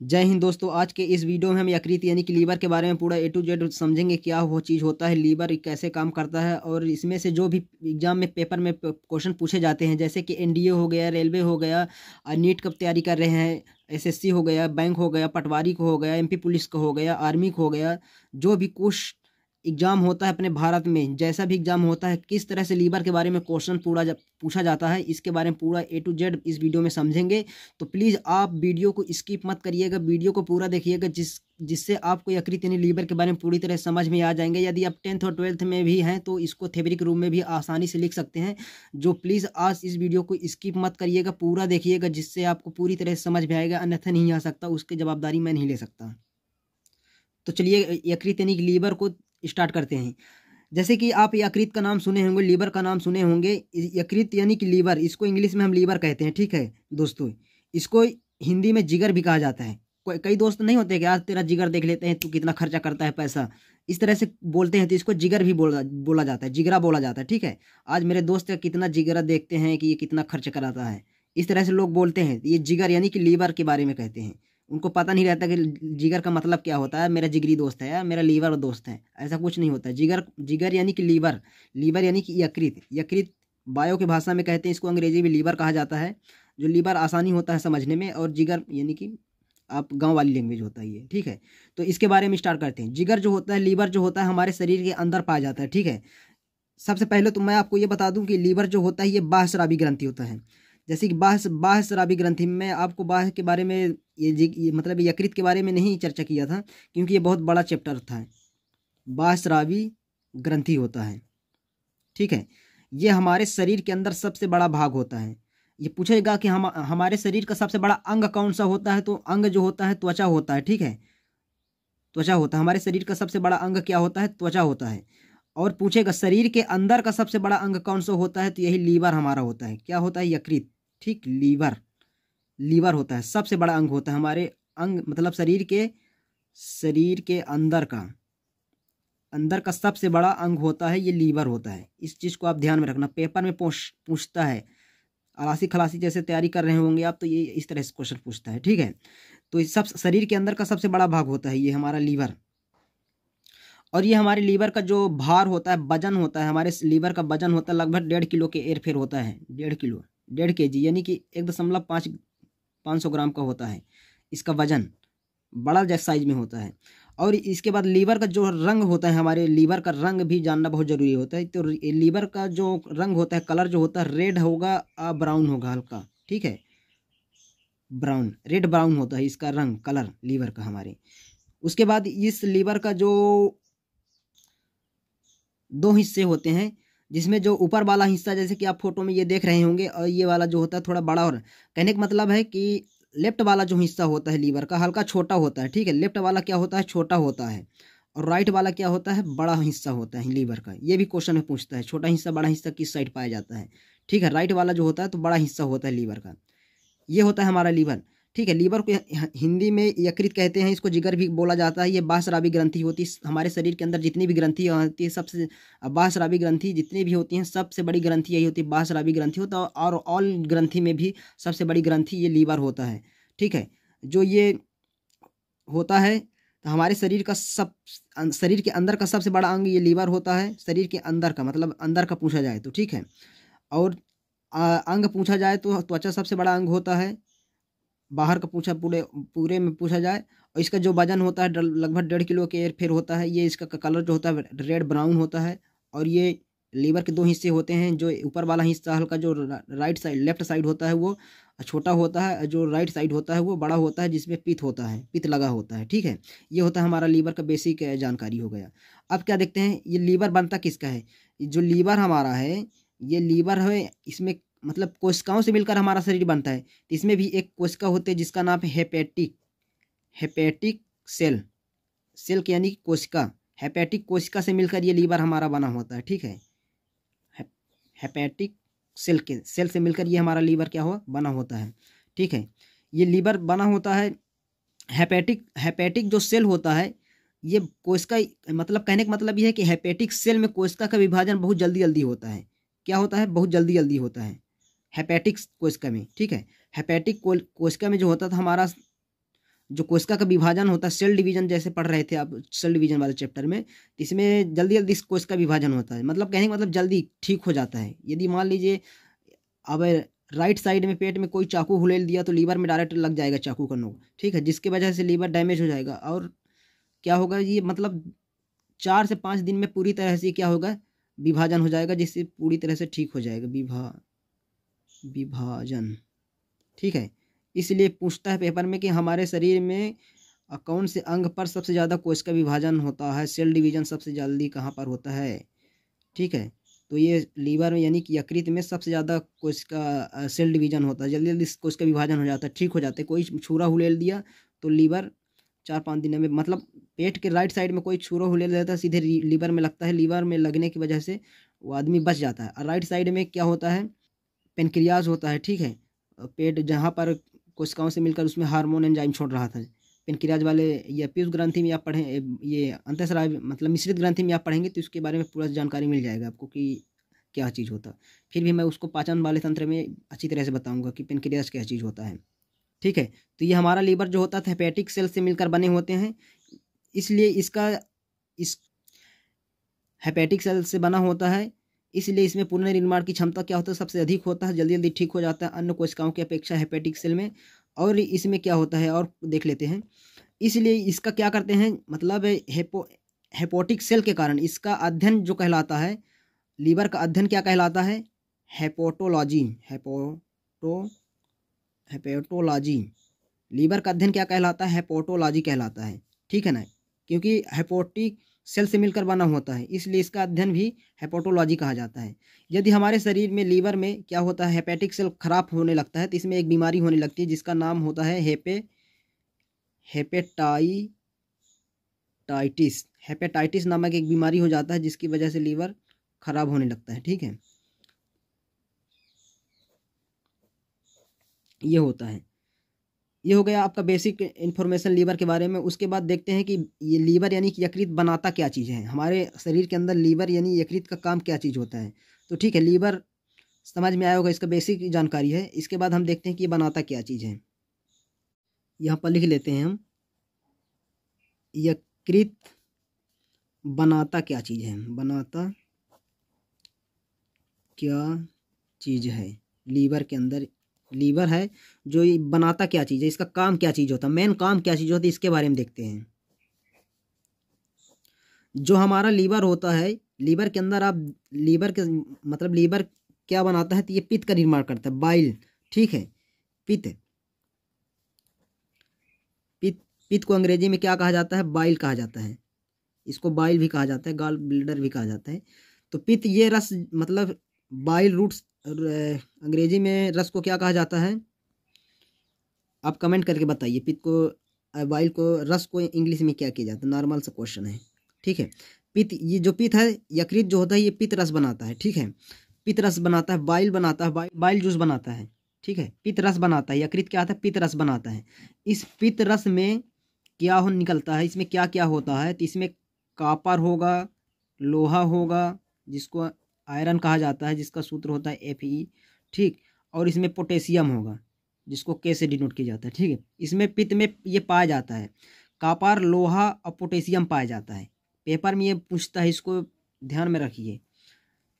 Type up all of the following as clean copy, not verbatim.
जय हिंद दोस्तों। आज के इस वीडियो में हम यकृत यानी कि लीवर के बारे में पूरा A to Z समझेंगे। क्या वो चीज़ होता है, लीवर कैसे काम करता है, और इसमें से जो भी एग्जाम में पेपर में क्वेश्चन पूछे जाते हैं, जैसे कि NDA हो गया, रेलवे हो गया, नीट की तैयारी कर रहे हैं, SSC हो गया, बैंक हो गया, पटवारी को हो गया, MP पुलिस को हो गया, आर्मी को हो गया, जो भी कुछ एग्जाम होता है अपने भारत में, जैसा भी एग्जाम होता है, किस तरह से लीवर के बारे में क्वेश्चन पूछा जाता है, इसके बारे में पूरा A to Z इस वीडियो में समझेंगे। तो प्लीज़ आप वीडियो को स्किप मत करिएगा, वीडियो को पूरा देखिएगा, जिससे आपको यकृत यानी लीवर के बारे में पूरी तरह समझ में आ जाएंगे। यदि आप 10th और 12th में भी हैं तो इसको थ्योरी के रूम में भी आसानी से लिख सकते हैं। जो प्लीज़ आज इस वीडियो को स्किप मत करिएगा, पूरा देखिएगा, जिससे आपको पूरी तरह से समझ में आएगा, अन्यथा नहीं आ सकता, उसकी जवाबदारी मैं नहीं ले सकता। तो चलिए यकृत यानी कि लीवर को स्टार्ट करते हैं। जैसे कि आप यकृत का नाम सुने होंगे, लीवर का नाम सुने होंगे। यकृत यानी कि लीवर, इसको इंग्लिश में हम लीवर कहते हैं, ठीक है दोस्तों। इसको हिंदी में जिगर भी कहा जाता है। कई दोस्त नहीं होते कि आज तेरा जिगर देख लेते हैं, तू कितना खर्चा करता है पैसा, इस तरह से बोलते हैं, तो इसको जिगर भी बोला जाता है, जिगरा बोला जाता है, ठीक है। आज मेरे दोस्त का कितना जिगरा देखते हैं कि ये कितना खर्च कराता है, इस तरह से लोग बोलते हैं। ये जिगर यानी कि लीवर के बारे में कहते हैं। उनको पता नहीं रहता कि जिगर का मतलब क्या होता है, मेरा जिगरी दोस्त है या मेरा लीवर दोस्त है, ऐसा कुछ नहीं होता। जिगर जिगर यानी कि लीवर, लीवर यानी कि यकृत। यकृत बायो की भाषा में कहते हैं, इसको अंग्रेजी में लीवर कहा जाता है। जो लीवर आसानी होता है समझने में, और जिगर यानी कि आप गांव वाली लैंग्वेज होता है ये, ठीक है। तो इसके बारे में स्टार्ट करते हैं। जिगर जो होता है, लीवर जो होता है, हमारे शरीर के अंदर पाया जाता है, ठीक है। सबसे पहले तो मैं आपको ये बता दूं कि लीवर जो होता है ये बाह्यस्रावी ग्रंथि होता है। जैसे कि बाह्यस्रावी ग्रंथि में आपको बाह्य के बारे में ये मतलब यकृत के बारे में नहीं चर्चा किया था, क्योंकि ये बहुत बड़ा चैप्टर था। बाह्यस्रावी ग्रंथि होता है, ठीक है। ये हमारे शरीर के अंदर सबसे बड़ा भाग होता है। ये पूछेगा कि हम हमारे शरीर का सबसे बड़ा अंग कौन सा होता है, तो अंग जो होता है त्वचा होता है, ठीक है। त्वचा होता है हमारे शरीर का सबसे बड़ा अंग, क्या होता है, त्वचा होता है। और पूछेगा शरीर के अंदर का सबसे बड़ा अंग कौन सा होता है, तो यही लीवर हमारा होता है। क्या होता है, यकृत, ठीक। लीवर, लीवर होता है सबसे बड़ा अंग होता है हमारे अंग, मतलब शरीर के अंदर का सबसे बड़ा अंग होता है ये लीवर होता है। इस चीज़ को आप ध्यान में रखना, पेपर में पूछता है। अलासी खलासी जैसे तैयारी कर रहे होंगे आप, तो ये इस तरह से क्वेश्चन पूछता है, ठीक है। तो इस सब शरीर के अंदर का सबसे बड़ा भाग होता है ये हमारा लीवर। और ये हमारे लीवर का जो भार होता है, वजन होता है, हमारे लीवर का वजन होता है लगभग 1.5 किलो के एरफेर होता है। 1.5 किलो, 1.5 kg, यानी कि 1.5 ग्राम का होता है इसका वजन, बड़ा जैसा साइज में होता है। और इसके बाद लीवर का जो रंग होता है, हमारे लीवर का रंग भी जानना बहुत जरूरी होता है। तो लीवर का जो रंग होता है, कलर जो होता है, रेड होगा, ब्राउन होगा हल्का, ठीक है। ब्राउन, रेड ब्राउन होता है इसका रंग, कलर लीवर का हमारे। उसके बाद इस लीवर का जो 2 हिस्से होते हैं, जिसमें जो ऊपर वाला हिस्सा, जैसे कि आप फोटो में ये देख रहे होंगे, और ये वाला जो होता है थोड़ा बड़ा। और कहने का मतलब है कि लेफ्ट वाला जो हिस्सा होता है लीवर का, हल्का छोटा होता है, ठीक है। लेफ्ट वाला क्या होता है, छोटा होता है। और राइट वाला क्या होता है, बड़ा हिस्सा होता है लीवर का। ये भी क्वेश्चन में पूछता है, छोटा हिस्सा बड़ा हिस्सा किस साइड पाया जाता है, ठीक है। राइट वाला जो होता है तो बड़ा हिस्सा होता है लीवर का, ये होता है हमारा लीवर, ठीक है। लीवर को हिंदी में यकृत कहते हैं, इसको जिगर भी बोला जाता है। ये बाह्यस्रावी ग्रंथि होती है हमारे शरीर के अंदर, जितनी भी ग्रंथि होती है सबसे, बाह्यस्रावी ग्रंथि जितनी भी होती हैं, सबसे बड़ी ग्रंथि यही होती है, बाह्यस्रावी ग्रंथि होता है। और ऑल ग्रंथि में भी सबसे बड़ी ग्रंथि ये लीवर होता है, ठीक है। जो ये होता है, तो हमारे शरीर के अंदर का सबसे बड़ा अंग ये लीवर होता है। शरीर के अंदर का मतलब अंदर का पूछा जाए तो, ठीक है। और अंग पूछा जाए तो त्वचा सबसे बड़ा अंग होता है। बाहर का पूछा पूरे पूरे में पूछा जाए, और इसका जो वजन होता है लगभग 1.5 किलो के एरफेर होता है। ये इसका कलर जो होता है रेड ब्राउन होता है। और ये लीवर के 2 हिस्से होते हैं, जो ऊपर वाला हिस्सा हल्का जो राइट साइड लेफ्ट साइड होता है वो छोटा होता है, जो राइट साइड होता है वो बड़ा होता है, जिसमें पित्त होता है, पित्त लगा होता है, ठीक है। ये होता है हमारा लीवर का बेसिक जानकारी हो गया। अब क्या देखते हैं, ये लीवर बनता किसका है। जो लीवर हमारा है, ये लीवर है, इसमें मतलब कोशिकाओं से मिलकर हमारा शरीर बनता है। तो इसमें भी एक कोशिका होती है जिसका नाम है हेपेटिक सेल के यानी कि कोशिका, हेपेटिक कोशिका से मिलकर ये लीवर हमारा बना होता है, ठीक है। हेपेटिक सेल से मिलकर ये हमारा लीवर क्या हुआ, बना होता है, ठीक है। ये लीवर बना होता है। हेपेटिक जो सेल होता है, ये कोशिका, मतलब कहने का मतलब ये है कि हेपेटिक सेल में कोशिका का विभाजन बहुत जल्दी जल्दी होता है। क्या होता है, बहुत जल्दी जल्दी होता है हेपेटिक कोशिका में, ठीक है। हेपेटिक कोशिका में जो होता था हमारा, जो कोशिका का विभाजन होता है, सेल डिवीजन जैसे पढ़ रहे थे आप सेल डिवीजन वाले चैप्टर में, तो इसमें जल्दी जल्दी कोशिका विभाजन होता है, मतलब कहने का मतलब जल्दी ठीक हो जाता है। यदि मान लीजिए अब राइट साइड में पेट में कोई चाकू हुलेल दिया तो लीवर में डायरेक्ट लग जाएगा चाकू का नोक, ठीक है, जिसकी वजह से लीवर डैमेज हो जाएगा और क्या होगा, ये मतलब 4 से 5 दिन में पूरी तरह से क्या होगा, विभाजन हो जाएगा, जिससे पूरी तरह से ठीक हो जाएगा विभाजन, ठीक है। इसलिए पूछता है पेपर में कि हमारे शरीर में कौन से अंग पर सबसे ज़्यादा कोशिका विभाजन होता है, सेल डिवीजन सबसे जल्दी कहाँ पर होता है, ठीक है। तो ये लीवर में यानी कि यकृत में सबसे ज़्यादा कोशिका सेल डिवीजन होता है, जल्दी जल्दी कोशिका विभाजन हो जाता है, ठीक हो जाता है। कोई छुरा हुलेल दिया तो लीवर 4-5 दिन में, मतलब पेट के राइट साइड में कोई छुरा हुलेल देता है सीधे लीवर में लगता है, लीवर में लगने की वजह से वो आदमी बच जाता है। और राइट साइड में क्या होता है, पेनक्रियाज होता है, ठीक है, पेट जहाँ पर कोशिकाओं से मिलकर उसमें हार्मोन एंजाइम छोड़ रहा था, पेनक्रियाज वाले, या पीयूष ग्रंथि में आप पढ़ें, ये अंतःस्राव मतलब मिश्रित ग्रंथि में आप पढ़ेंगे तो इसके बारे में पूरा जानकारी मिल जाएगा आपको कि क्या चीज़ होता। फिर भी मैं उसको पाचन वाले तंत्र में अच्छी तरह से बताऊंगा कि पेनक्रियाज क्या चीज़ होता है, ठीक है। तो ये हमारा लीवर जो होता है हेपेटिक सेल से मिलकर बने होते हैं, इसलिए इस हेपेटिक सेल से बना होता है, इसलिए इसमें पुनर्निर्माण की क्षमता क्या होता है, सबसे अधिक होता है, जल्दी जल्दी ठीक हो जाता है अन्य कोशिकाओं की अपेक्षा हेपेटिक सेल में। और इसमें क्या होता है और देख लेते हैं। इसलिए इसका क्या करते हैं, मतलब हेपोटिक सेल के कारण इसका अध्ययन जो कहलाता है, लीवर का अध्ययन क्या कहलाता है, हेपोटोलॉजी, हेपेटोलॉजी। लीवर का अध्ययन क्या कहलाता है, हेपोटोलॉजी कहलाता है, ठीक है ना, क्योंकि हेपोटिक सेल से मिलकर बना होता है, इसलिए इसका अध्ययन भी हेपोटोलॉजी कहा जाता है। यदि हमारे शरीर में लीवर में क्या होता है, हेपेटिक सेल खराब होने लगता है तो इसमें एक बीमारी होने लगती है जिसका नाम होता है हेपेटाइटिस नामक एक बीमारी हो जाता है, जिसकी वजह से लीवर खराब होने लगता है, ठीक है, ये होता है। ये हो गया आपका बेसिक इन्फॉर्मेशन लीवर के बारे में। उसके बाद देखते हैं कि ये लीवर यानी कि यकृत बनाता क्या चीज़ है, हमारे शरीर के अंदर लीवर यानी यकृत का काम क्या चीज़ होता है। तो ठीक है, लीवर समझ में आया होगा, इसका बेसिक जानकारी है। इसके बाद हम देखते हैं कि ये बनाता क्या चीज़ है। यहाँ पर लिख लेते हैं हम, यकृत बनाता क्या चीज़ है, बनाता क्या चीज़ है। लीवर के अंदर लीवर है जो ये बनाता क्या चीज़ है, इसका काम क्या चीज़ होता है, मेन काम क्या चीज़ होती है, इसके बारे में देखते हैं। जो हमारा लीवर होता है, लीवर के अंदर आप लीवर के मतलब लीवर क्या बनाता है, तो ये पित्त का निर्माण करता है, बाइल, ठीक है, पित्त पित्त को अंग्रेजी में क्या कहा जाता है, बाइल कहा जाता है, इसको बाइल भी कहा जाता है, गॉल ब्लैडर भी कहा जाता है। तो पित्त ये रस मतलब बाइल रूट्स, अंग्रेजी में रस को क्या कहा जाता है, आप कमेंट करके बताइए, पित्त को बाइल को रस को इंग्लिश में क्या किया जाता है, नॉर्मल सा क्वेश्चन है, ठीक है। पित्त, ये जो पित्त है, यकृत जो होता है ये पित्त रस बनाता है, ठीक है, पित्त रस बनाता है, बाइल बनाता है, बाइल जूस बनाता है, ठीक है, पित्त रस बनाता है, यकृत क्या आता है, पित्त रस बनाता है। इस पित्त रस में क्या हो निकलता है, इसमें क्या क्या होता है, तो इसमें कॉपर होगा, लोहा होगा, जिसको आयरन कहा जाता है, जिसका सूत्र होता है Fe, ठीक, और इसमें पोटेशियम होगा, जिसको K से डिनोट किया जाता है, ठीक है। इसमें पित्त में ये पाया जाता है, कॉपर, लोहा और पोटेशियम पाया जाता है। पेपर में ये पूछता है, इसको ध्यान में रखिए,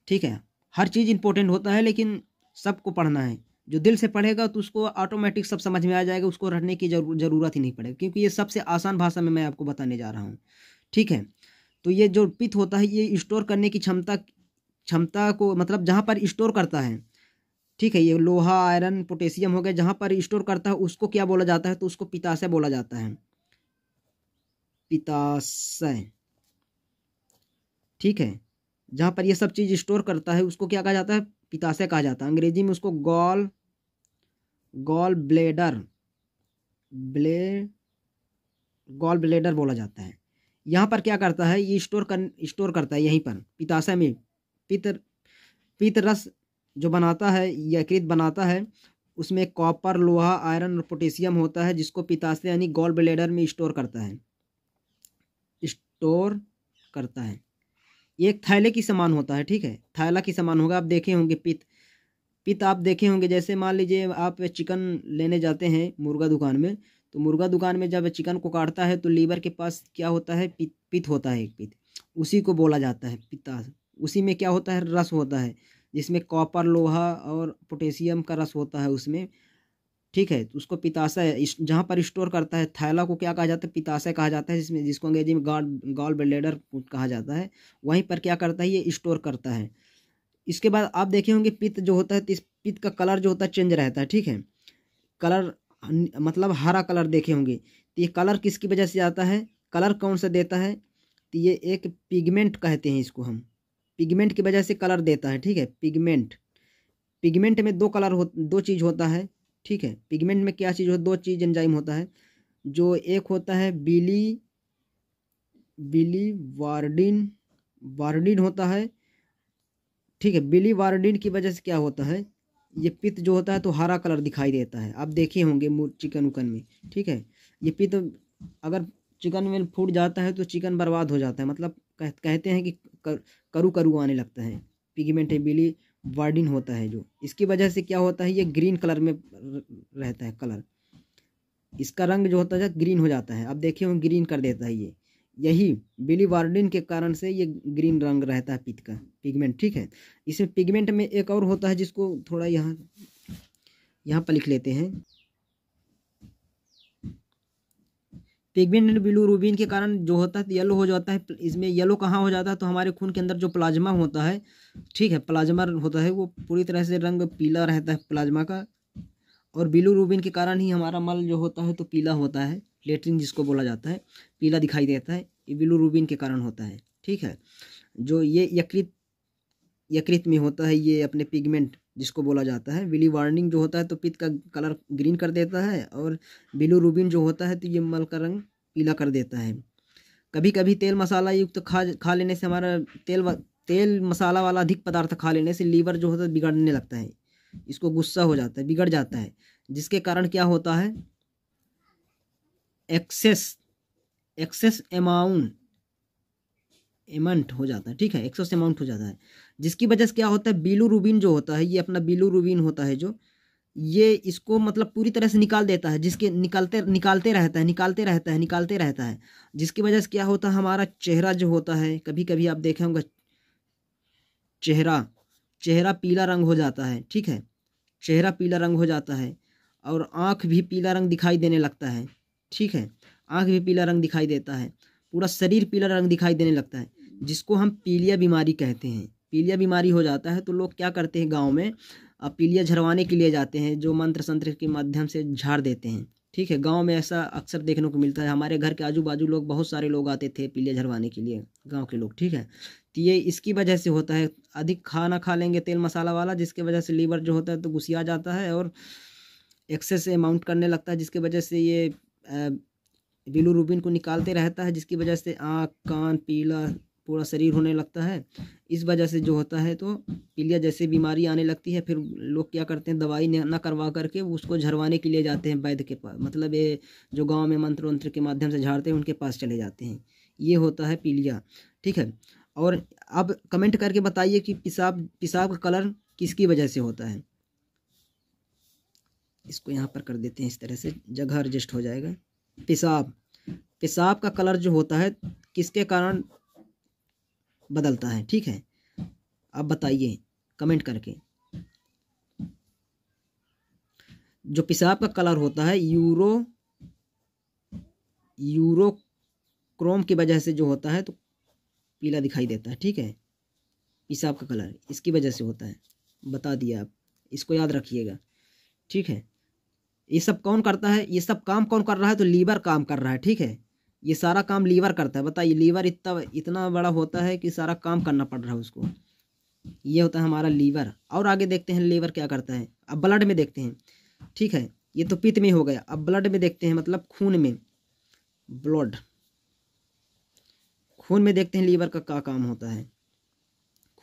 ठीक है। हर चीज़ इंपॉर्टेंट होता है लेकिन सबको पढ़ना है, जो दिल से पढ़ेगा तो उसको ऑटोमेटिक सब समझ में आ जाएगा, उसको रटने की ज़रूरत ही नहीं पड़ेगी, क्योंकि ये सबसे आसान भाषा में मैं आपको बताने जा रहा हूँ, ठीक है। तो ये जो पित्त होता है ये स्टोर करने की क्षमता को मतलब जहाँ पर स्टोर करता है, ठीक है, ये लोहा, आयरन, पोटेशियम हो गया, जहाँ पर स्टोर करता है उसको क्या बोला जाता है, तो उसको पित्ताशय बोला जाता है, पित्ताशय, ठीक है। जहाँ पर ये सब चीज़ स्टोर करता है उसको क्या कहा जाता है, पित्ताशय कहा जाता है। अंग्रेजी में उसको गॉल ब्लेडर बोला जाता है। यहाँ पर क्या करता है, ये स्टोर करता है, यहीं पर पित्ताशय में पित्त रस जो बनाता है, यकृत बनाता है, उसमें कॉपर, लोहा, आयरन और पोटेशियम होता है, जिसको पित्ताशय यानी गॉल ब्लेडर में स्टोर करता है। ये एक थैले की समान होता है, ठीक है, थैला की समान होगा। आप देखे होंगे पित्त आप देखे होंगे, जैसे मान लीजिए आप चिकन लेने जाते हैं मुर्गा दुकान में, तो मुर्गा दुकान में जब चिकन को काटता है तो लीवर के पास क्या होता है, पित्त होता है, एक पित्त, उसी को बोला जाता है पित्ता। उसी में क्या होता है, रस होता है, जिसमें कॉपर, लोहा और पोटेशियम का रस होता है उसमें, ठीक है। तो उसको पित्ताशय, जहाँ पर स्टोर करता है, थैला को क्या कहा जाता है, पित्ताशय कहा जाता है, जिसको अंग्रेजी में गॉल ब्लैडर कहा जाता है। वहीं पर क्या करता है, ये स्टोर करता है। इसके बाद आप देखे होंगे पित्त जो होता है, तो इस पित्त का कलर जो होता है चेंज रहता है, ठीक है। कलर मतलब हरा कलर देखे होंगे। तो ये कलर किसकी वजह से आता है, कलर कौन सा देता है, तो ये एक पिगमेंट कहते हैं इसको हम, पिगमेंट की वजह से कलर देता है, ठीक है। पिगमेंट में दो चीज़ होता है, ठीक है। पिगमेंट में क्या चीज़ होता है, दो चीज़ एंजाइम होता है, जो एक होता है वार्डिन होता है, ठीक है। बिलीवार्डिन की वजह से क्या होता है, ये पित्त जो होता है तो हरा कलर दिखाई देता है। आप देखे होंगे चिकन उकन में, ठीक है। ये पित्त अगर चिकन में फूट जाता है तो चिकन बर्बाद हो जाता है, मतलब कहते हैं कि करू करू आने लगता है। पिगमेंट है, बिलीवार्डिन होता है जो, इसकी वजह से क्या होता है, ये ग्रीन कलर में रहता है कलर, इसका रंग जो होता है ग्रीन हो जाता है। आप देखिए वो ग्रीन कर देता है ये, यही बिलीवार्डिन के कारण से ये ग्रीन रंग रहता है पित्त का, पिगमेंट, ठीक है। इसमें पिगमेंट में एक और होता है जिसको थोड़ा यहाँ पर लिख लेते हैं। पिगमेंट बिलीरुबिन के कारण जो होता है येलो हो जाता है। इसमें येलो कहाँ हो जाता है, तो हमारे खून के अंदर जो प्लाज्मा होता है, ठीक है, प्लाज्मा होता है, वो पूरी तरह से रंग पीला रहता है प्लाज्मा का। और बिलीरुबिन के कारण ही हमारा मल जो होता है तो पीला होता है, लेट्रिन जिसको बोला जाता है, पीला दिखाई देता है, ये बिलीरुबिन के कारण होता है, ठीक है। जो ये यकृत में होता है, ये अपने पिगमेंट जिसको बोला जाता है। बिलीवार्डिन जो होता है तो पित्त का कलर ग्रीन कर देता है, और बिलीरुबिन जो होता है तो ये मल का रंग पीला कर देता है। कभी कभी तेल मसाला युक्त खा लेने से हमारा तेल मसाला वाला अधिक पदार्थ खा लेने से लीवर जो होता है बिगड़ने लगता है, इसको गुस्सा हो जाता है, बिगड़ जाता है, जिसके कारण क्या होता है, एक्सेस अमाउंट हो जाता है, ठीक है, एक्सेस अमाउंट हो जाता है, जिसकी वजह से क्या होता है, बिलीरुबिन जो होता है, ये अपना बिलीरुबिन होता है जो, ये इसको मतलब पूरी तरह से निकाल देता है, जिसके निकालते रहता है, जिसकी वजह से क्या होता है, हमारा चेहरा जो होता है, कभी कभी आप देखे होंगे चेहरा पीला रंग हो जाता है, ठीक है, चेहरा पीला रंग हो जाता है, और आँख भी पीला रंग दिखाई देने लगता है, ठीक है, आँख भी पीला रंग दिखाई देता है, पूरा शरीर पीला रंग दिखाई देने लगता है, जिसको हम पीलिया बीमारी कहते हैं। पीलिया बीमारी हो जाता है तो लोग क्या करते हैं, गांव में पीलिया झड़वाने के लिए जाते हैं, जो मंत्र संत्र के माध्यम से झाड़ देते हैं, ठीक है। गांव में ऐसा अक्सर देखने को मिलता है, हमारे घर के आजू बाजू लोग, बहुत सारे लोग आते थे पीलिया झड़वाने के लिए, गाँव के लोग, ठीक है। तो ये इसकी वजह से होता है, अधिक खाना खा लेंगे तेल मसाला वाला, जिसकी वजह से लीवर जो होता है तो गुसिया जाता है और एक्सेस अमाउंट करने लगता है, जिसकी वजह से ये बिलीरुबिन को निकालते रहता है, जिसकी वजह से आँख कान पीला पूरा शरीर होने लगता है। इस वजह से जो होता है तो पीलिया जैसी बीमारी आने लगती है। फिर लोग क्या करते हैं, दवाई ना करवा करके उसको झड़वाने के लिए जाते हैं वैद्य के पास, मतलब ये जो गांव में मंत्र वंत्र के माध्यम से झाड़ते हैं उनके पास चले जाते हैं। ये होता है पीलिया, ठीक है। और अब कमेंट करके बताइए कि पेशाब का कलर किसकी वजह से होता है। इसको यहाँ पर कर देते हैं, इस तरह से जगह एडजस्ट हो जाएगा। पेशाब का कलर जो होता है किसके कारण बदलता है, ठीक है, आप बताइए कमेंट करके। जो पेशाब का कलर होता है यूरोक्रोम की वजह से जो होता है तो पीला दिखाई देता है, ठीक है। पेशाब का कलर इसकी वजह से होता है, बता दिया आप, इसको याद रखिएगा, ठीक है। ये सब कौन करता है, ये सब काम कौन कर रहा है, तो लीवर काम कर रहा है, ठीक है। ये सारा काम लीवर करता है। बताइए, लीवर इतना बड़ा होता है कि सारा काम करना पड़ रहा है उसको, ये होता है हमारा लीवर। और आगे देखते हैं लीवर क्या करता है। अब ब्लड में देखते हैं, ठीक है, ये तो पित्त में हो गया। अब ब्लड में देखते हैं, मतलब खून में, खून में देखते हैं लीवर का क्या काम होता है,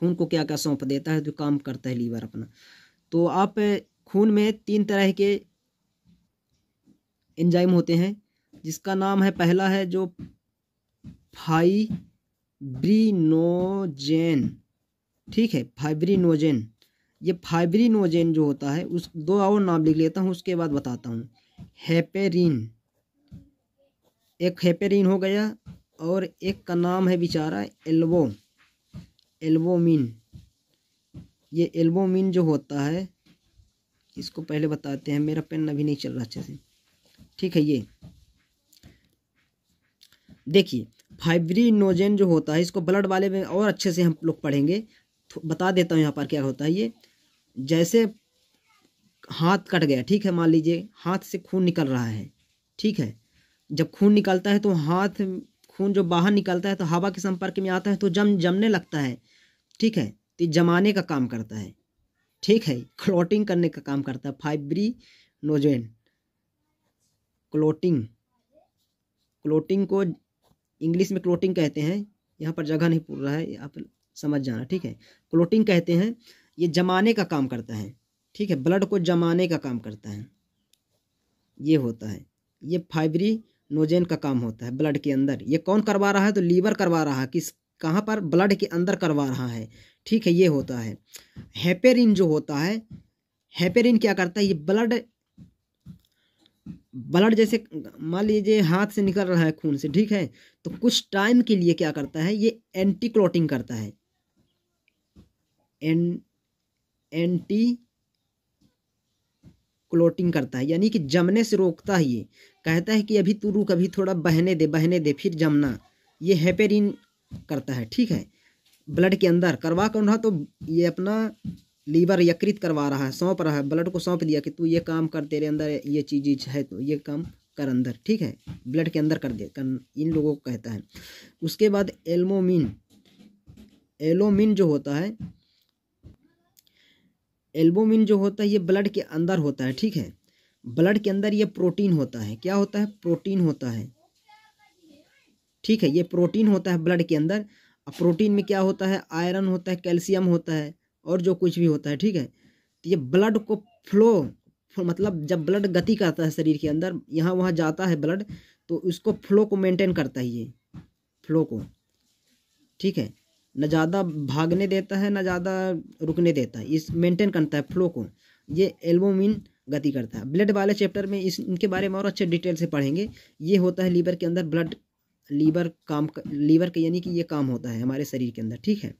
खून को क्या क्या सौंप देता है, जो काम करता है लीवर अपना। तो आप खून में 3 तरह के एंजाइम होते हैं, जिसका नाम है, पहला है जो फाइब्रिनोजेन, ठीक है, फाइब्रिनोजेन। ये फाइब्रिनोजेन जो होता है, उस 2 और नाम लिख लेता हूँ, उसके बाद बताता हूँ। हेपेरिन, एक हेपेरिन हो गया और एक का नाम है बेचारा एल्बोमिन। ये एल्बोमिन जो होता है, इसको पहले बताते हैं, मेरा पेन अभी नहीं चल रहा अच्छे से, ठीक है। ये देखिए फाइब्रिनोजेन जो होता है, इसको ब्लड वाले में और अच्छे से हम लोग पढ़ेंगे। बता देता हूँ यहाँ पर क्या होता है। ये जैसे हाथ कट गया, ठीक है, मान लीजिए हाथ से खून निकल रहा है, ठीक है। जब खून निकलता है तो खून जो बाहर निकलता है तो हवा के संपर्क में आता है तो जमने लगता है, ठीक है। तो जमाने का काम करता है, ठीक है, क्लोटिंग करने का काम करता है फाइब्रिनोजेन। क्लोटिंग को इंग्लिश में क्लोटिंग कहते हैं, यहाँ पर जगह नहीं पूर रहा है, आप समझ जाना, ठीक है। क्लोटिंग कहते हैं, ये जमाने का काम करता है, ठीक है, ब्लड को जमाने का काम करता है, ये होता है। ये फाइब्रिनोजेन का काम होता है ब्लड के अंदर। ये कौन करवा रहा है? तो लीवर करवा रहा है। कहाँ पर? ब्लड के अंदर करवा रहा है, ठीक है, ये होता है। हेपेरिन जो होता है, हेपेरिन क्या करता है? ये ब्लड जैसे मान लीजिए हाथ से निकल रहा है खून से, ठीक है, तो कुछ टाइम के लिए क्या करता है? ये एंटी क्लोटिंग करता है, एंटी क्लोटिंग करता है, यानी कि जमने से रोकता है। ये कहता है कि अभी तू रुक, अभी थोड़ा बहने दे फिर जमना। ये हेपेरिन करता है, ठीक है। ब्लड के अंदर करवा कौन रहा? तो ये अपना लीवर यकृत करवा रहा है, सौंप रहा है, ब्लड को सौंप दिया कि तू ये काम कर, तेरे अंदर ये चीज है तो ये काम कर अंदर, ठीक है, ब्लड के अंदर कर दे, इन लोगों को कहता है। उसके बाद एल्बुमिन जो होता है, एल्बुमिन जो होता है ये ब्लड के अंदर होता है, ठीक है। ब्लड के अंदर ये प्रोटीन होता है। क्या होता है? प्रोटीन होता है, ठीक है, ये प्रोटीन होता है ब्लड के अंदर। अब प्रोटीन में क्या होता है? आयरन होता है, कैल्शियम होता है और जो कुछ भी होता है, ठीक है। तो ये ब्लड को मतलब जब ब्लड गति करता है शरीर के अंदर, यहाँ वहाँ जाता है ब्लड, तो उसको फ्लो को मेंटेन करता है, ये फ्लो को, ठीक है, न ज़्यादा भागने देता है न ज़्यादा रुकने देता है, इस मेंटेन करता है फ्लो को। ये एल्बुमिन गति करता है। ब्लड वाले चैप्टर में इनके बारे में और अच्छे डिटेल से पढ़ेंगे। ये होता है लीवर के अंदर, लीवर का यानी कि ये काम होता है हमारे शरीर के अंदर, ठीक है।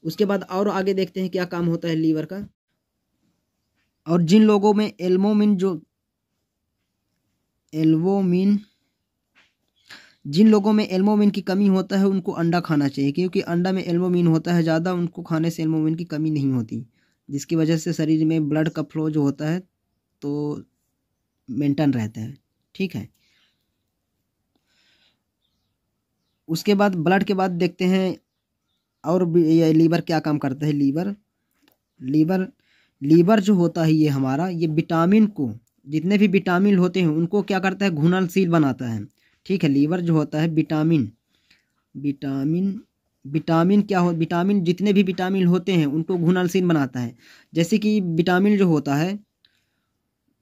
उसके बाद और आगे देखते हैं क्या काम होता है लीवर का। और जिन लोगों में एल्बुमिन की कमी होता है उनको अंडा खाना चाहिए, क्योंकि अंडा में एल्बुमिन होता है ज़्यादा, उनको खाने से एल्बुमिन की कमी नहीं होती, जिसकी वजह से शरीर में ब्लड का फ्लो जो होता है तो मेंटेन रहता है, ठीक है। उसके बाद ब्लड के बाद देखते हैं और ये लीवर क्या काम करता है। लीवर जो होता है ये हमारा, ये विटामिन को, जितने भी विटामिन होते हैं उनको क्या करता है? घुलनशील बनाता है, ठीक है। लीवर जो होता है विटामिन क्या हो, विटामिन जितने भी विटामिन होते हैं उनको घुलनशील बनाता है। जैसे कि विटामिन जो होता है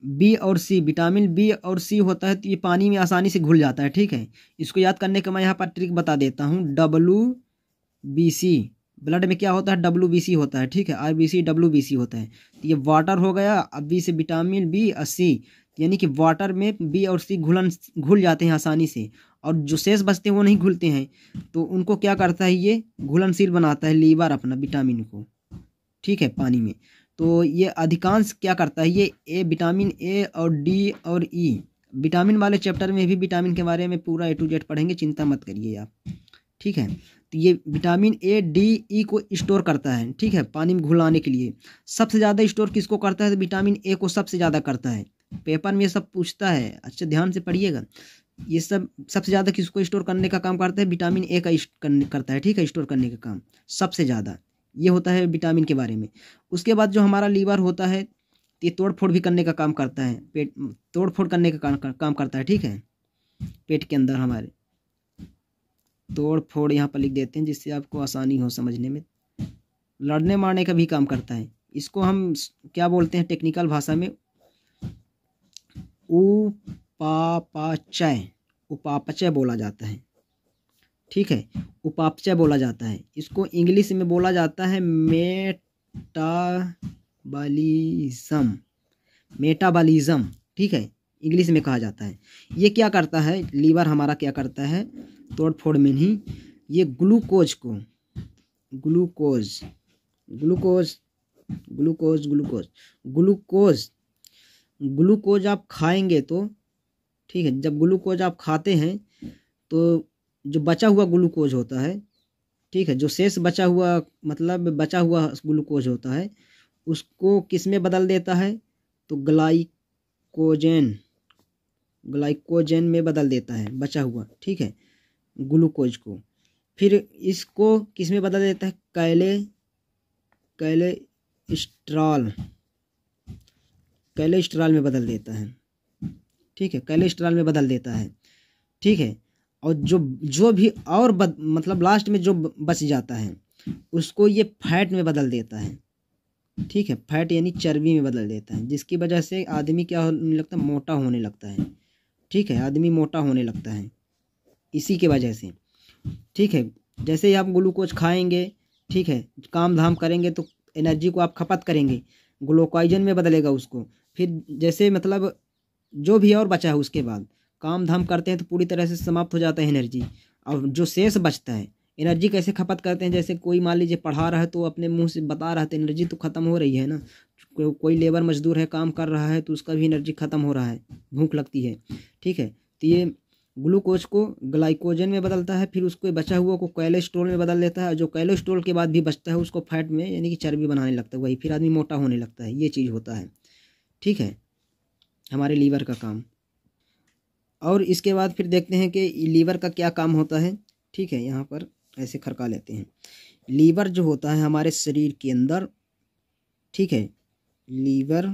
विटामिन बी और सी होता है, तो ये पानी में आसानी से घुल जाता है, ठीक है। इसको याद करने का मैं यहाँ पर ट्रिक बता देता हूँ। WBC, ब्लड में क्या होता है? WBC होता है, ठीक है। RBC WBC होता है। तो ये वाटर हो गया, अब बी से विटामिन बी और सी, यानी कि वाटर में बी और सी घुल जाते हैं आसानी से, और जो शेष बचते हैं वो नहीं घुलते हैं, तो उनको क्या करता है? ये घुलनशील बनाता है लीवर अपना विटामिन को, ठीक है, पानी में। तो ये अधिकांश क्या करता है? ये विटामिन ए और डी और ई, विटामिन वाले चैप्टर में भी विटामिन के बारे में पूरा A to Z पढ़ेंगे, चिंता मत करिए आप, ठीक है। तो ये विटामिन ए डी ई को स्टोर करता है, ठीक है, पानी में घुलाने के लिए। सबसे ज़्यादा स्टोर किसको करता है? तो विटामिन ए को सबसे ज़्यादा करता है। पेपर में ये सब पूछता है, अच्छा ध्यान से पढ़िएगा। ये सबसे ज़्यादा किसको स्टोर करने का काम करता है? विटामिन ए का करता है, ठीक है, स्टोर करने का काम सबसे ज़्यादा। ये होता है विटामिन के बारे में। उसके बाद जो हमारा लीवर होता है, ये तोड़ फोड़ भी करने का काम करता है, पेट तोड़ फोड़ करने का काम करता है, ठीक है। पेट के अंदर हमारे तोड़ फोड़ यहाँ पर लिख देते हैं जिससे आपको आसानी हो समझने में। लड़ने मारने का भी काम करता है। इसको हम क्या बोलते हैं टेक्निकल भाषा में? उपापचय बोला जाता है, ठीक है, उपापचय बोला जाता है। इसको इंग्लिश में बोला जाता है मेटाबॉलिज्म, ठीक है। इंग्लिश में कहा जाता है। ये क्या करता है, लीवर हमारा क्या करता है, तोड़ फोड़ में नहीं, ये ग्लूकोज को, glucose glucose glucose glucose glucose glucose आप खाएंगे तो, ठीक है, जब ग्लूकोज आप खाते हैं तो जो बचा हुआ ग्लूकोज होता है, ठीक है, जो शेष बचा हुआ मतलब बचा हुआ ग्लूकोज होता है, उसको किस में बदल देता है, तो ग्लाइकोजन में बदल देता है बचा हुआ, ठीक है, ग्लूकोज को। फिर इसको किस में बदल देता है, कैलेस्ट्रॉल में बदल देता है, ठीक है, कैलेस्ट्रॉल में बदल देता है, ठीक है। और जो भी और मतलब लास्ट में जो बच जाता है उसको ये फैट में बदल देता है, ठीक है, फैट यानी चर्बी में बदल देता है, जिसकी वजह से आदमी क्या होने लगता है, मोटा होने लगता है, ठीक है, आदमी मोटा होने लगता है इसी के वजह से, ठीक है। जैसे ही आप ग्लूकोज खाएंगे, ठीक है, काम धाम करेंगे तो एनर्जी को आप खपत करेंगे, ग्लूकोजन में बदलेगा उसको। फिर जैसे मतलब जो भी और बचा है उसके बाद काम धाम करते हैं तो पूरी तरह से समाप्त हो जाता है एनर्जी। और जो शेष बचता है, एनर्जी कैसे खपत करते हैं, जैसे कोई मान लीजिए पढ़ा रहा है तो अपने मुंह से बता रहा है तो एनर्जी तो खत्म हो रही है ना। कोई लेबर मजदूर है, काम कर रहा है तो उसका भी एनर्जी खत्म हो रहा है, भूख लगती है, ठीक है। तो ये ग्लूकोज को ग्लाइकोजन में बदलता है, फिर उसको बचा हुआ को कोलेस्ट्रॉल में बदल देता है, जो कोलेस्ट्रॉल के बाद भी बचता है उसको फैट में यानी कि चर्बी बनाने लगता है, वही फिर आदमी मोटा होने लगता है। ये चीज़ होता है, ठीक है, हमारे लीवर का काम। और इसके बाद फिर देखते हैं कि लीवर का क्या काम होता है, ठीक है। यहाँ पर ऐसे खरका लेते हैं। लीवर जो होता है हमारे शरीर के अंदर, ठीक है, लीवर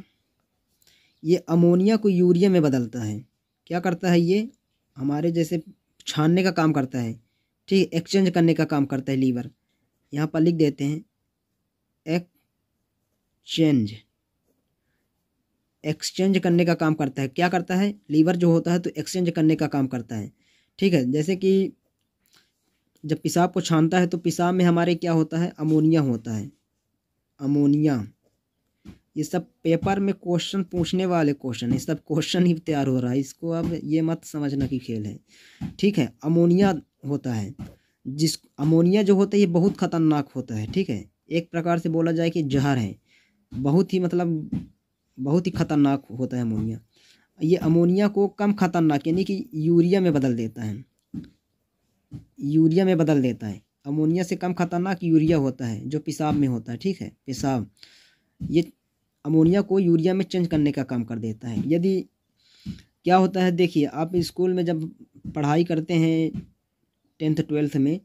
ये अमोनिया को यूरिया में बदलता है। क्या करता है, ये हमारे जैसे छानने का काम करता है, ठीक, एक्सचेंज करने का काम करता है लीवर। यहाँ पर लिख देते हैं एक्सचेंज करने का काम करता है। क्या करता है, लीवर जो होता है तो एक्सचेंज करने का काम करता है, ठीक है। जैसे कि जब पेशाब को छानता है तो पेशाब में हमारे क्या होता है, अमोनिया होता है, अमोनिया। ये सब पेपर में क्वेश्चन पूछने वाले क्वेश्चन, ये सब क्वेश्चन ही तैयार हो रहा है, इसको अब ये मत समझना कि खेल है, ठीक है। अमोनिया होता है, जिस अमोनिया जो होता है ये बहुत खतरनाक होता है, ठीक है। एक प्रकार से बोला जाए कि जहर है, बहुत ही मतलब बहुत ही खतरनाक होता है अमोनिया। ये अमोनिया को कम खतरनाक यानी कि यूरिया में बदल देता है, यूरिया में बदल देता है। अमोनिया से कम खतरनाक यूरिया होता है जो पेशाब में होता है, ठीक है, पेशाब। ये अमोनिया को यूरिया में चेंज करने का काम कर देता है। यदि क्या होता है, देखिए आप स्कूल में जब पढ़ाई करते हैं 10th 12th में,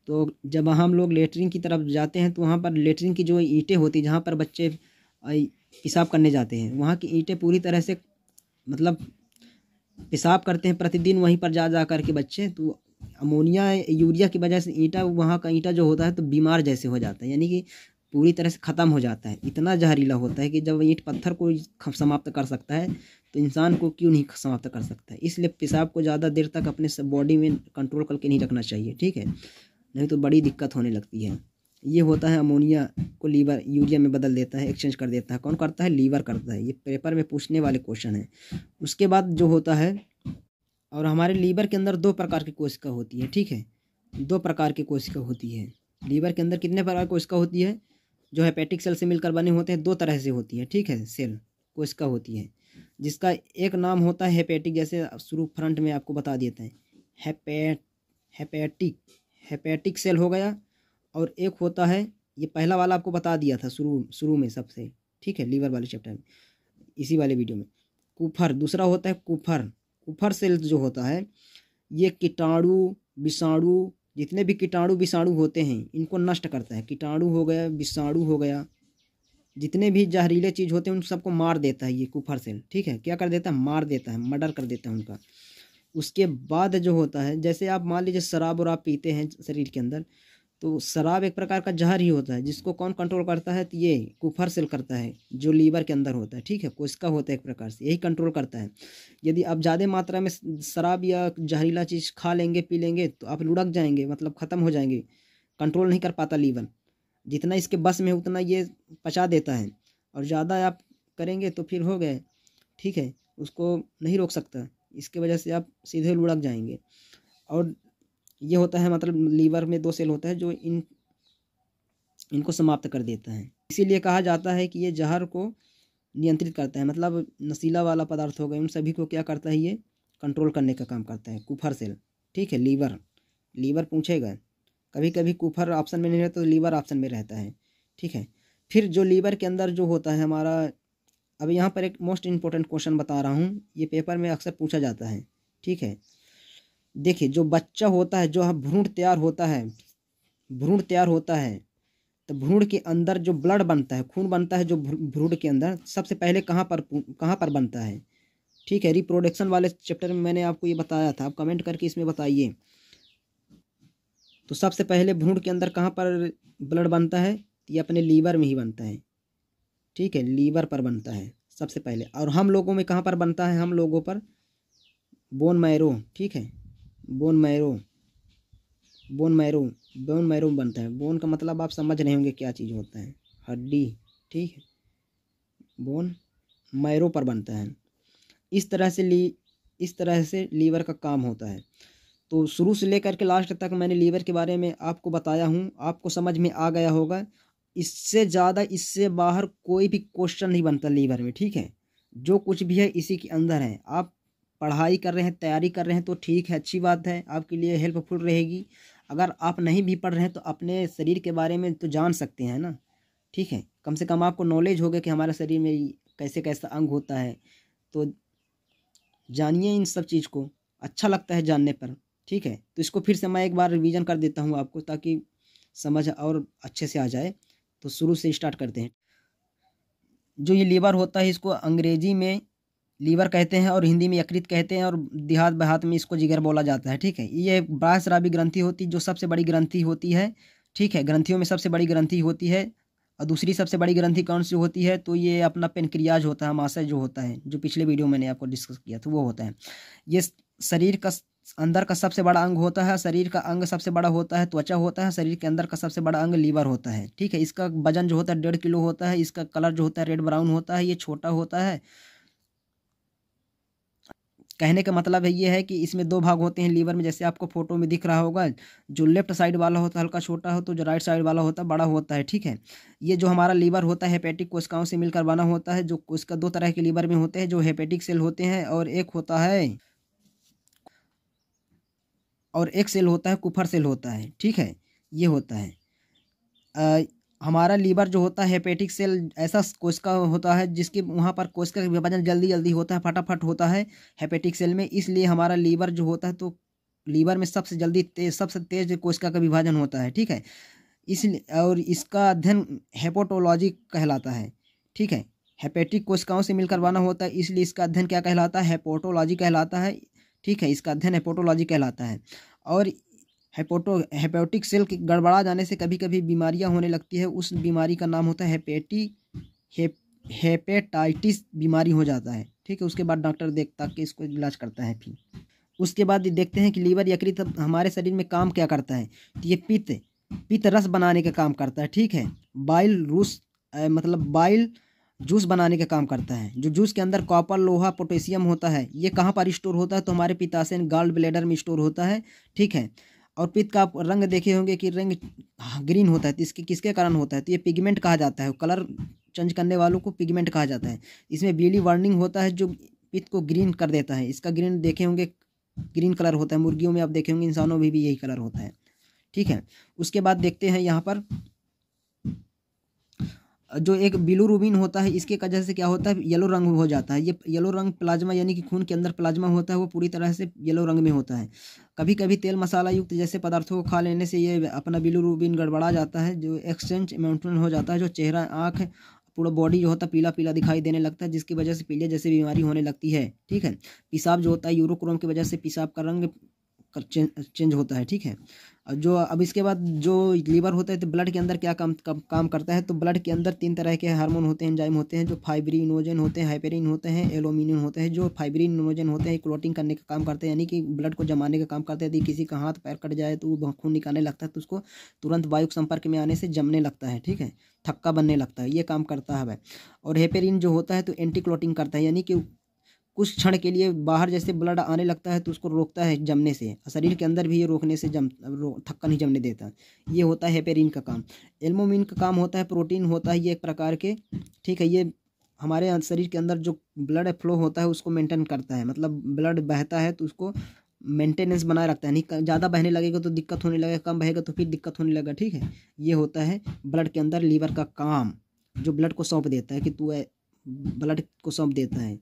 तो जब हम लोग लेटरिन की तरफ जाते हैं तो वहाँ पर लेटरिन की जो ईंटें होती हैं जहाँ पर बच्चे पेशाब करने जाते हैं, वहाँ की ईंटें पूरी तरह से मतलब पेशाब करते हैं प्रतिदिन वहीं पर जा कर के बच्चे। तो अमोनिया यूरिया की वजह से ईंटा, वहाँ का ईंटा जो होता है तो बीमार जैसे हो जाता है, यानी कि पूरी तरह से ख़त्म हो जाता है। इतना जहरीला होता है कि जब ईंट पत्थर को समाप्त कर सकता है तो इंसान को क्यों नहीं समाप्त कर सकता है। इसलिए पेशाब को ज़्यादा देर तक अपने बॉडी में कंट्रोल करके नहीं रखना चाहिए, ठीक है, नहीं तो बड़ी दिक्कत होने लगती है। ये होता है अमोनिया को लीवर यूरिया में बदल देता है, एक्सचेंज कर देता है। कौन करता है, लीवर करता है। ये पेपर में पूछने वाले क्वेश्चन है। उसके बाद जो होता है, और हमारे लीवर के अंदर 2 प्रकार की कोशिका होती है, ठीक है, 2 प्रकार की कोशिका होती है। लीवर के अंदर कितने प्रकार की कोशिका होती है, जो हेपेटिक सेल से मिलकर बने होते हैं, 2 तरह से होती है, ठीक है, सेल कोशिका होती है, जिसका एक नाम होता है हेपेटिक, जैसे शुरू फ्रंट में आपको बता देते हैं, हेपेटिक सेल हो गया। और एक होता है, ये पहला वाला आपको बता दिया था शुरू में सबसे, ठीक है, लीवर वाले चैप्टर में, इसी वाले वीडियो में। कुफर दूसरा होता है, कुफर सेल जो होता है ये कीटाणु विषाणु, जितने भी कीटाणु विषाणु होते हैं इनको नष्ट करता है। कीटाणु हो गया, विषाणु हो गया, जितने भी जहरीले चीज़ होते हैं उन सबको मार देता है ये कुफर सेल, ठीक है। क्या कर देता है, मार देता है, मर्डर कर देता है उनका। उसके बाद जो होता है, जैसे आप मान लीजिए शराब और आप पीते हैं शरीर के अंदर, तो शराब एक प्रकार का जहर ही होता है, जिसको कौन कंट्रोल करता है, तो ये कुफर सेल करता है, जो लीवर के अंदर होता है, ठीक है, कोशिका होता है एक प्रकार से, यही कंट्रोल करता है। यदि आप ज़्यादा मात्रा में शराब या जहरीला चीज़ खा लेंगे, पी लेंगे, तो आप लुढ़क जाएंगे, मतलब ख़त्म हो जाएंगे, कंट्रोल नहीं कर पाता लीवर। जितना इसके बस में उतना ये पचा देता है, और ज़्यादा आप करेंगे तो फिर हो गए, ठीक है। उसको नहीं रोक सकता। इसके वजह से आप सीधे लुढ़क जाएंगे। और ये होता है मतलब लीवर में 2 सेल होता है जो इनको समाप्त कर देता है। इसीलिए कहा जाता है कि ये जहर को नियंत्रित करता है, मतलब नशीला वाला पदार्थ हो गए उन सभी को क्या करता है, ये कंट्रोल करने का काम करता है कुफर सेल। ठीक है, लीवर पूछेगा, कभी कभी कुफर ऑप्शन में नहीं रहता तो लीवर ऑप्शन में रहता है। ठीक है, फिर जो लीवर के अंदर जो होता है हमारा, अब यहाँ पर एक मोस्ट इम्पोर्टेंट क्वेश्चन बता रहा हूँ, ये पेपर में अक्सर पूछा जाता है। ठीक है, देखिए जो बच्चा होता है, जो भ्रूण तैयार होता है, तो भ्रूण के अंदर जो ब्लड बनता है, खून बनता है, जो भ्रूण के अंदर सबसे पहले कहाँ पर बनता है। ठीक है, रिप्रोडक्शन वाले चैप्टर में मैंने आपको ये बताया था, आप कमेंट करके इसमें बताइए। तो सबसे पहले भ्रूण के अंदर कहाँ पर ब्लड बनता है, ये अपने लीवर में ही बनता है। ठीक है, लीवर पर बनता है सबसे पहले। और हम लोगों में कहाँ पर बनता है, हम लोगों पर बोन मैरो। ठीक है, बोन मैरो में बनता है। बोन का मतलब आप समझ रहे होंगे क्या चीज़ होता है, हड्डी। ठीक है, बोन मैरो पर बनता है। इस तरह से लीवर का काम होता है। तो शुरू से लेकर के लास्ट तक मैंने लीवर के बारे में आपको बताया हूँ, आपको समझ में आ गया होगा। इससे ज़्यादा, इससे बाहर कोई भी क्वेश्चन नहीं बनता लीवर में। ठीक है, जो कुछ भी है इसी के अंदर है। आप पढ़ाई कर रहे हैं, तैयारी कर रहे हैं तो ठीक है, अच्छी बात है, आपके लिए हेल्पफुल रहेगी। अगर आप नहीं भी पढ़ रहे हैं तो अपने शरीर के बारे में तो जान सकते हैं ना। ठीक है, कम से कम आपको नॉलेज होगा कि हमारे शरीर में कैसे कैसा अंग होता है, तो जानिए इन सब चीज़ को, अच्छा लगता है जानने पर। ठीक है, तो इसको फिर से मैं एक बार रिवीजन कर देता हूँ आपको, ताकि समझ और अच्छे से आ जाए। तो शुरू से स्टार्ट करते हैं। जो ये लीवर होता है इसको अंग्रेजी में लीवर कहते हैं और हिंदी में यकृत कहते हैं, और देहात देहात में इसको जिगर बोला जाता है। ठीक है, ये बाह्यस्रावी ग्रंथि होती है, जो सबसे बड़ी ग्रंथि होती है। ठीक है, ग्रंथियों में सबसे बड़ी ग्रंथि होती है। और दूसरी सबसे बड़ी ग्रंथि कौन सी होती है, तो ये अपना पेनक्रियाज होता है, अमाशय जो होता है, जो पिछले वीडियो मैंने आपको डिस्कस किया था वो होता है। ये शरीर का अंदर का सबसे बड़ा अंग होता है। शरीर का अंग सबसे बड़ा होता है त्वचा होता है। शरीर के अंदर का सबसे बड़ा अंग लीवर होता है। ठीक है, इसका वजन जो होता है 1.5 किलो होता है। इसका कलर जो होता है रेड ब्राउन होता है। ये छोटा होता है। कहने का मतलब है ये है कि इसमें 2 भाग होते हैं लीवर में, जैसे आपको फोटो में दिख रहा होगा। जो लेफ्ट साइड वाला होता है हल्का छोटा हो, तो जो राइट साइड वाला होता है बड़ा होता है। ठीक है, ये जो हमारा लीवर होता है हेपेटिक कोशिकाओं से मिलकर बना होता है। जो कोशिका 2 तरह के लीवर में होते हैं, जो हेपेटिक सेल होते हैं, और एक सेल होता है कुफर सेल होता है। ठीक है, ये होता है हमारा लीवर जो होता है हेपेटिक सेल ऐसा कोशिका होता है जिसके वहाँ पर कोशिका का विभाजन जल्दी जल्दी होता है, फटाफट होता है हेपेटिक सेल में। इसलिए हमारा लीवर जो होता है, तो लीवर में सबसे तेज कोशिका का विभाजन होता है। ठीक है, इसलिए और इसका अध्ययन हेपेटोलॉजी कहलाता है। ठीक है, हेपेटिक कोशिकाओं से मिलकर बना होता है, इसलिए इसका अध्ययन क्या कहलाता है, हेपेटोलॉजी कहलाता है। ठीक है, इसका अध्ययन हेपेटोलॉजी कहलाता है। और हेपेटिक सेल के गड़बड़ा जाने से कभी कभी बीमारियां होने लगती है। उस बीमारी का नाम होता है हेपेटाइटिस बीमारी हो जाता है। ठीक है, उसके बाद डॉक्टर देखता कि इसको इलाज करता है। फिर उसके बाद देखते हैं कि लीवर यकृत हमारे शरीर में काम क्या करता है। तो ये पित्त रस बनाने का काम करता है। ठीक है, बाइल जूस बनाने का काम करता है। जो जूस के अंदर कॉपर, लोहा, पोटेशियम होता है, ये कहाँ पर स्टोर होता है, तो हमारे पित्ताशय गॉल ब्लैडर में स्टोर होता है। ठीक है, और पित्त का आप रंग देखे होंगे कि रंग ग्रीन होता है, तो इसके किसके कारण होता है, तो ये पिगमेंट कहा जाता है। कलर चेंज करने वालों को पिगमेंट कहा जाता है। इसमें ब्लीडी वार्निंग होता है जो पित्त को ग्रीन कर देता है। इसका ग्रीन देखे होंगे, ग्रीन कलर होता है। मुर्गियों में आप देखे होंगे, इंसानों में भी यही कलर होता है। ठीक है, उसके बाद देखते हैं यहाँ पर जो एक बिलिरुबिन होता है, इसके वजह से क्या होता है, येलो रंग हो जाता है। ये येलो रंग प्लाज्मा यानी कि खून के अंदर प्लाज्मा होता है, वो पूरी तरह से येलो रंग में होता है। कभी कभी तेल मसाला युक्त जैसे पदार्थों को खा लेने से ये अपना बिलिरुबिन गड़बड़ा जाता है, जो एक्सचेंज मेंटेन हो जाता है। जो चेहरा, आँख, पूरा बॉडी जो होता है पीला पीला दिखाई देने लगता है, जिसकी वजह से पीलिया जैसी बीमारी होने लगती है। ठीक है, पेशाब जो होता है यूरोक्रोम की वजह से पेशाब का रंग चेंज होता है। ठीक है, जो अब इसके बाद जो लीवर होता है, तो ब्लड के अंदर क्या काम करता है, तो ब्लड के अंदर 3 तरह के हार्मोन होते हैं, एंजाइम होते हैं, जो फाइब्रिनोजन होते हैं, हाइपेरिन होते हैं, एल्बुमिन होते हैं। जो फाइब्रिनोजन होते हैं क्लोटिंग करने का काम करते हैं, यानी कि ब्लड को जमाने का काम करते हैं। यदि किसी का हाथ पैर कट जाए तो वो खून निकालने लगता है, तो उसको तुरंत वायु के संपर्क में आने से जमने लगता है। ठीक है, थक्का बनने लगता है, ये काम करता है। और हेपेरिन जो होता है तो एंटी क्लोटिंग करता है, यानी कि कुछ क्षण के लिए बाहर जैसे ब्लड आने लगता है तो उसको रोकता है जमने से, शरीर के अंदर भी ये रोकने से थक्का नहीं जमने देता। ये होता है हेपेरिन का काम। एल्बुमिन का काम होता है, प्रोटीन होता है ये एक प्रकार के, ठीक है। ये हमारे शरीर के अंदर जो ब्लड फ्लो होता है उसको मेंटेन करता है, मतलब ब्लड बहता है तो उसको मेंटेनेंस बनाए रखता है। नहीं ज़्यादा बहने लगेगा तो दिक्कत होने लगेगा, कम बहेगा तो फिर दिक्कत होने लगेगा, ठीक है। ये होता है ब्लड के अंदर लीवर का काम, जो ब्लड को सौंप देता है कि तू ब्लड को सौंप देता है,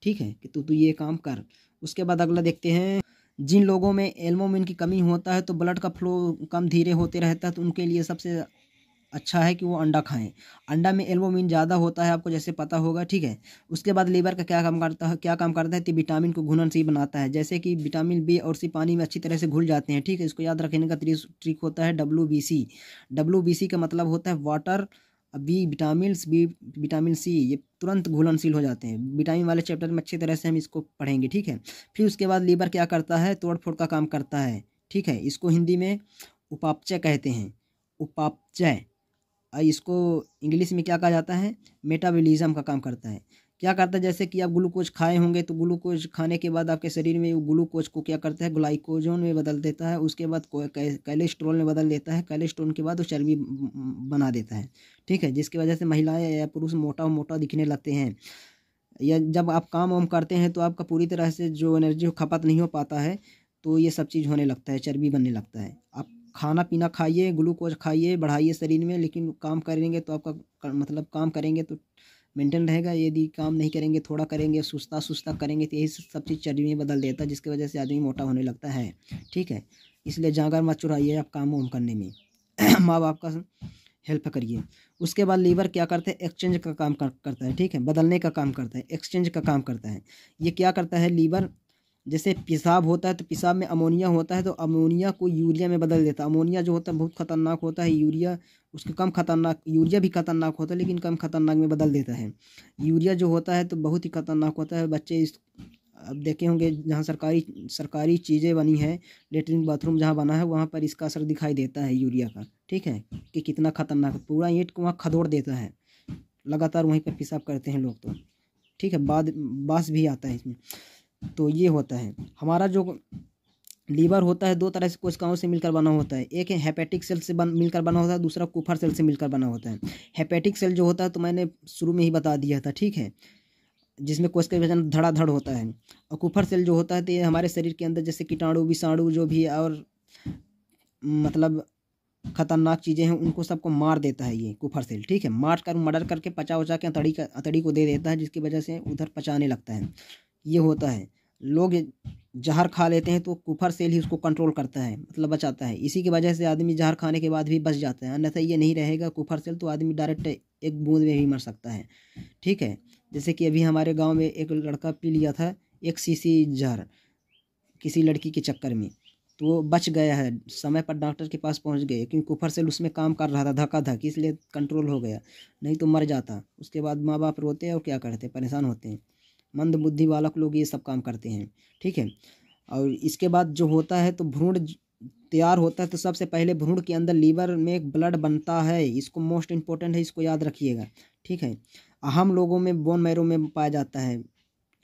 ठीक है, कि तू ये काम कर। उसके बाद अगला देखते हैं, जिन लोगों में एल्बुमिन की कमी होता है तो ब्लड का फ्लो कम धीरे होते रहता है, तो उनके लिए सबसे अच्छा है कि वो अंडा खाएं। अंडा में एल्बुमिन ज़्यादा होता है, आपको जैसे पता होगा, ठीक है। उसके बाद लीवर का क्या काम करता है तो विटामिन को घुलनशील बनाता है, जैसे कि विटामिन बी और सी पानी में अच्छी तरह से घुल जाते हैं, ठीक है। इसको याद रखने का ट्रिक होता है WBC। WBC का मतलब होता है वाटर, विटामिन सी, ये तुरंत घुलनशील हो जाते हैं। विटामिन वाले चैप्टर में अच्छी तरह से हम इसको पढ़ेंगे, ठीक है। फिर उसके बाद लीवर क्या करता है, तोड़ फोड़ का काम करता है, ठीक है। इसको हिंदी में उपापचय कहते हैं, उपापचय। इसको इंग्लिश में क्या कहा जाता है, मेटाबॉलिज्म का काम करता है। क्या करता है, जैसे कि आप ग्लूकोज खाए होंगे तो ग्लूकोज खाने के बाद आपके शरीर में वो ग्लूकोज को क्या करता है, ग्लाइकोजन में बदल देता है। उसके बाद कोलेस्ट्रॉल में बदल देता है, कोलेस्ट्रॉल के बाद वो चर्बी बना देता है, ठीक है। जिसकी वजह से महिलाएं या पुरुष मोटा मोटा दिखने लगते हैं। या जब आप काम वाम करते हैं तो आपका पूरी तरह से जो एनर्जी खपत नहीं हो पाता है, तो ये सब चीज़ होने लगता है, चर्बी बनने लगता है। आप खाना पीना खाइए, ग्लूकोज खाइए, बढ़ाइए शरीर में, लेकिन काम करेंगे तो आपका मतलब काम करेंगे तो मेंटेन रहेगा। यदि काम नहीं करेंगे, थोड़ा करेंगे, सुस्ता करेंगे, तो यही सब चीज़ चर्बी में बदल देता है, जिसकी वजह से आदमी मोटा होने लगता है, ठीक है। इसलिए जाकर मत चुराइए आप काम वाम करने में माँ बाप का हेल्प करिए। उसके बाद लीवर क्या करता है, एक्सचेंज का काम करता है, ठीक है, बदलने का काम करता है, एक्सचेंज का काम करता है। ये क्या करता है लीवर, जैसे पेशाब होता है तो पेशाब में अमोनिया होता है तो अमोनिया को यूरिया में बदल देता है। अमोनिया जो होता है बहुत खतरनाक होता है, यूरिया उसके कम खतरनाक, यूरिया भी खतरनाक होता है लेकिन कम खतरनाक में बदल देता है। यूरिया जो होता है तो बहुत ही खतरनाक होता है। बच्चे इस अब देखे होंगे जहाँ सरकारी चीज़ें बनी है, लेटरिन बाथरूम जहाँ बना है वहाँ पर इसका असर दिखाई देता है यूरिया का, ठीक है, कि कितना खतरनाक है। पूरा ईंट को वहाँ खदोड़ देता है, लगातार वहीं पर पेशाब करते हैं लोग तो, ठीक है। बास भी आता है इसमें। तो ये होता है हमारा जो लीवर होता है, दो तरह से कोशिकाओं से मिलकर बना होता है। एक है हेपेटिक सेल से मिलकर बना होता है, दूसरा कुफर सेल से मिलकर बना होता है। हेपेटिक सेल जो होता है तो मैंने शुरू में ही बता दिया था, ठीक है, जिसमें कोशिका विभाजन धड़ाधड़ होता है। और कुफर सेल जो होता है तो ये हमारे शरीर के अंदर जैसे कीटाणु विषाणु जो भी और मतलब खतरनाक चीज़ें हैं उनको सबको मार देता है ये कुफर सेल, ठीक है। मर्डर करके पचा उचा के अतड़ी को दे देता है, जिसकी वजह से उधर पचाने लगता है। ये होता है। लोग जहर खा लेते हैं तो कुफर सेल ही उसको कंट्रोल करता है, मतलब बचाता है। इसी की वजह से आदमी जहर खाने के बाद भी बच जाता है, अन्यथा ये नहीं रहेगा कुफर सेल तो आदमी डायरेक्ट एक बूंद में भी मर सकता है, ठीक है। जैसे कि अभी हमारे गांव में एक लड़का पी लिया था 1 सीसी जहर किसी लड़की के चक्कर में, तो वो बच गया है, समय पर डॉक्टर के पास पहुंच गए, क्योंकि कुफर सेल उसमें काम कर रहा था धक्का इसलिए कंट्रोल हो गया, नहीं तो मर जाता। उसके बाद माँ बाप रोते हैं और क्या करते हैं, परेशान होते हैं। मंद बुद्धि बालक लोग ये सब काम करते हैं, ठीक है। और इसके बाद जो होता है तो भ्रूण तैयार होता है तो सबसे पहले भ्रूण के अंदर लीवर में एक ब्लड बनता है, इसको मोस्ट इम्पोर्टेंट है, इसको याद रखिएगा, ठीक है। हम लोगों में बोन मैरो में पाया जाता है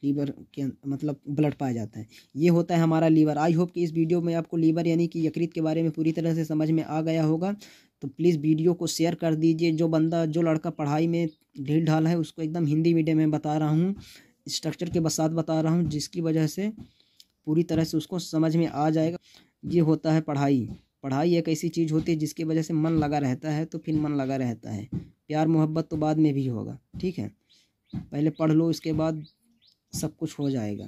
लीवर के मतलब ब्लड पाया जाता है। ये होता है हमारा लीवर। आई होप कि इस वीडियो में आपको लीवर यानी कि यकृत के बारे में पूरी तरह से समझ में आ गया होगा। तो प्लीज़ वीडियो को शेयर कर दीजिए। जो लड़का पढ़ाई में ढील ढाल है उसको एकदम हिंदी मीडियम में बता रहा हूँ, स्ट्रक्चर के साथ बता रहा हूँ, जिसकी वजह से पूरी तरह से उसको समझ में आ जाएगा। ये होता है पढ़ाई एक ऐसी चीज़ होती है जिसकी वजह से मन लगा रहता है, तो फिर मन लगा रहता है। प्यार मोहब्बत तो बाद में भी होगा, ठीक है, पहले पढ़ लो, इसके बाद सब कुछ हो जाएगा।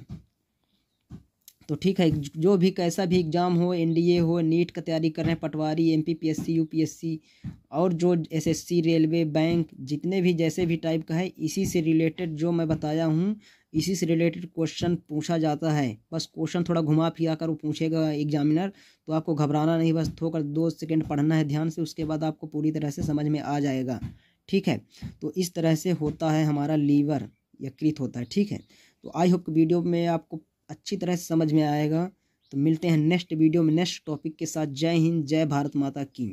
तो ठीक है, जो भी कैसा भी एग्ज़ाम हो, NDA हो, नीट का तैयारी कर रहे हैं, पटवारी, MPPSC UPSC और जो SSC रेलवे बैंक जितने भी जैसे भी टाइप का है, इसी से रिलेटेड जो मैं बताया हूँ इसी से रिलेटेड क्वेश्चन पूछा जाता है। बस क्वेश्चन थोड़ा घुमा फिरा कर वो पूछेगा एग्जामिनर, तो आपको घबराना नहीं, बस थोड़ा 2 सेकंड पढ़ना है ध्यान से, उसके बाद आपको पूरी तरह से समझ में आ जाएगा, ठीक है। तो इस तरह से होता है हमारा लीवर, यकृत होता है, ठीक है। तो आई होप वीडियो में आपको अच्छी तरह से समझ में आएगा। तो मिलते हैं नेक्स्ट वीडियो में नेक्स्ट टॉपिक के साथ। जय हिंद, जय भारत माता की।